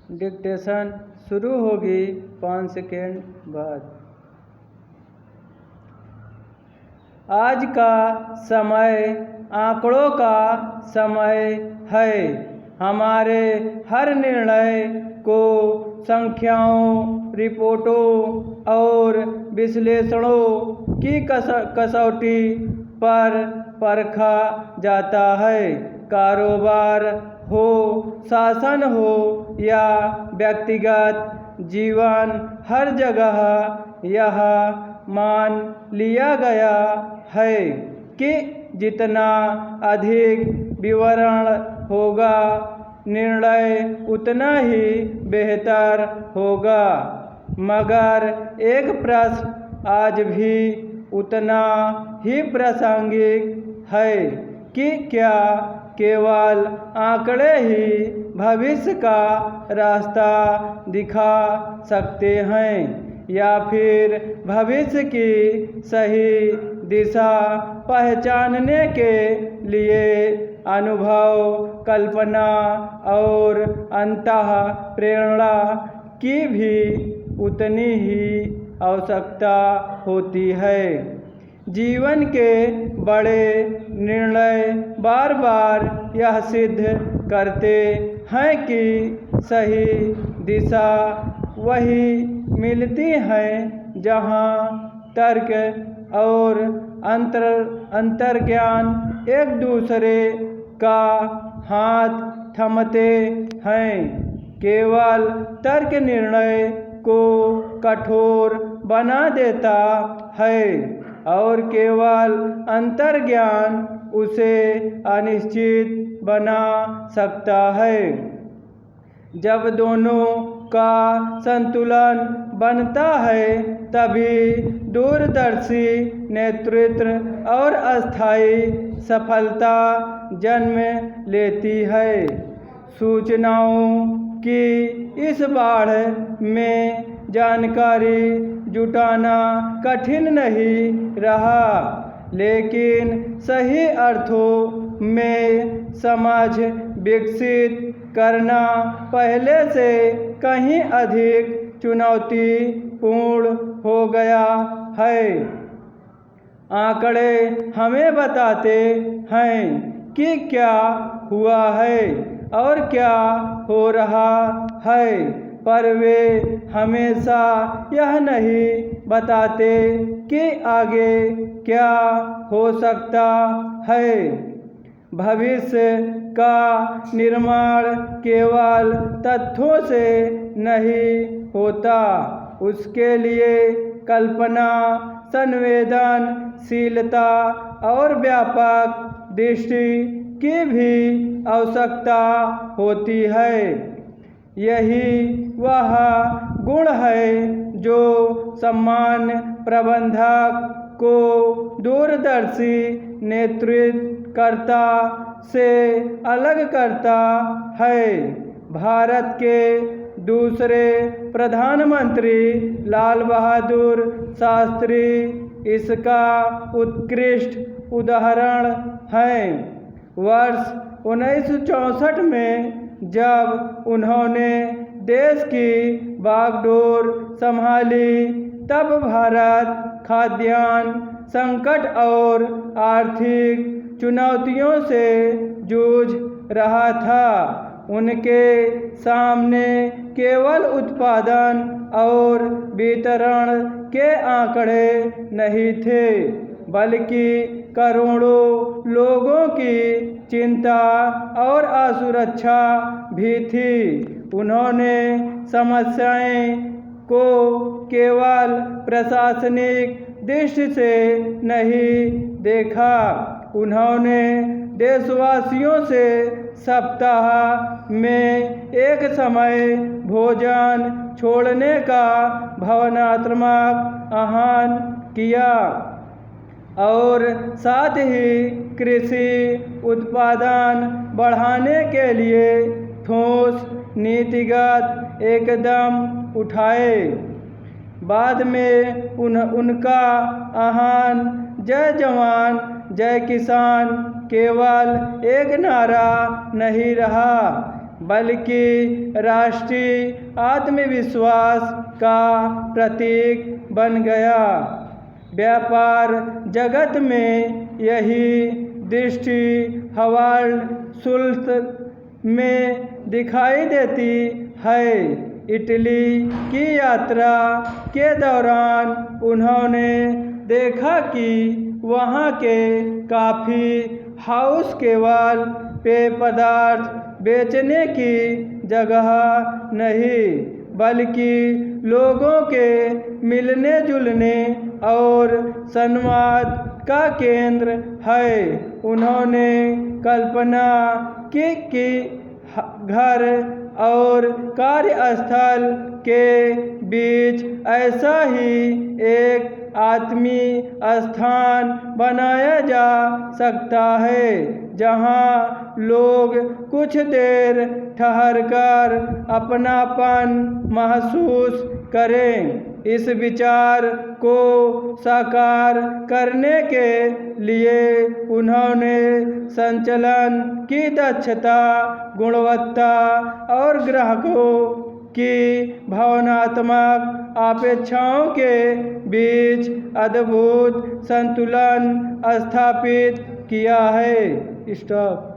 Dictation शुरू होगी 5 second बाद। आज का समय आंकड़ों का समय है। हमारे हर निर्णय को संख्याओं, रिपोर्टों और विश्लेषणों की कसौटी पर परखा जाता है। कारोबार हो, शासन हो या व्यक्तिगत जीवन, हर जगह यह मान लिया गया है कि जितना अधिक विवरण होगा, निर्णय उतना ही बेहतर होगा। मगर एक प्रश्न आज भी उतना ही प्रासंगिक है कि क्या केवल आंकड़े ही भविष्य का रास्ता दिखा सकते हैं, या फिर भविष्य की सही दिशा पहचानने के लिए अनुभव, कल्पना और अंतः प्रेरणा की भी उतनी ही आवश्यकता होती है। जीवन के बड़े निर्णय बार बार यह सिद्ध करते हैं कि सही दिशा वही मिलती है जहां तर्क और अंतर्ज्ञान एक दूसरे का हाथ थमते हैं। केवल तर्क निर्णय को कठोर बना देता है और केवल अंतर्ज्ञान उसे अनिश्चित बना सकता है। जब दोनों का संतुलन बनता है तभी दूरदर्शी नेतृत्व और अस्थायी सफलता जन्म लेती है। सूचनाओं की इस बाढ़ में जानकारी जुटाना कठिन नहीं रहा, लेकिन सही अर्थों में समझ विकसित करना पहले से कहीं अधिक चुनौतीपूर्ण हो गया है। आंकड़े हमें बताते हैं कि क्या हुआ है और क्या हो रहा है, पर वे हमेशा यह नहीं बताते कि आगे क्या हो सकता है। भविष्य का निर्माण केवल तथ्यों से नहीं होता, उसके लिए कल्पना, संवेदनशीलता और व्यापक दृष्टि की भी आवश्यकता होती है। यही वह गुण है जो सामान्य प्रबंधक को दूरदर्शी नेतृत्वकर्ता से अलग करता है। भारत के दूसरे प्रधानमंत्री लाल बहादुर शास्त्री इसका उत्कृष्ट उदाहरण हैं। वर्ष 1964 में जब उन्होंने देश की बागडोर संभाली, तब भारत खाद्यान्न संकट और आर्थिक चुनौतियों से जूझ रहा था। उनके सामने केवल उत्पादन और वितरण के आंकड़े नहीं थे, बल्कि करोड़ों लोगों की चिंता और असुरक्षा भी थी। उन्होंने समस्याएं को केवल प्रशासनिक दृष्टि से नहीं देखा, उन्होंने देशवासियों से सप्ताह में एक समय भोजन छोड़ने का भावनात्मक आह्वान किया और साथ ही कृषि उत्पादन बढ़ाने के लिए ठोस नीतिगत कदम उठाए। बाद में उनका आह्वान जय जवान जय किसान केवल एक नारा नहीं रहा, बल्कि राष्ट्रीय आत्मविश्वास का प्रतीक बन गया। व्यापार जगत में यही दृष्टि हवाई शुल्क में दिखाई देती है। इटली की यात्रा के दौरान उन्होंने देखा कि वहाँ के कॉफ़ी हाउस केवल पेय पदार्थ बेचने की जगह नहीं बल्कि लोगों के मिलने जुलने और संवाद का केंद्र है। उन्होंने कल्पना की कि घर और कार्यस्थल के बीच ऐसा ही एक आत्मीय स्थान बनाया जा सकता है जहां लोग कुछ देर ठहरकर अपनापन महसूस करें। इस विचार को साकार करने के लिए उन्होंने संचालन की दक्षता, गुणवत्ता और ग्राहकों की भावनात्मक अपेक्षाओं के बीच अद्भुत संतुलन स्थापित किया है। स्टॉप।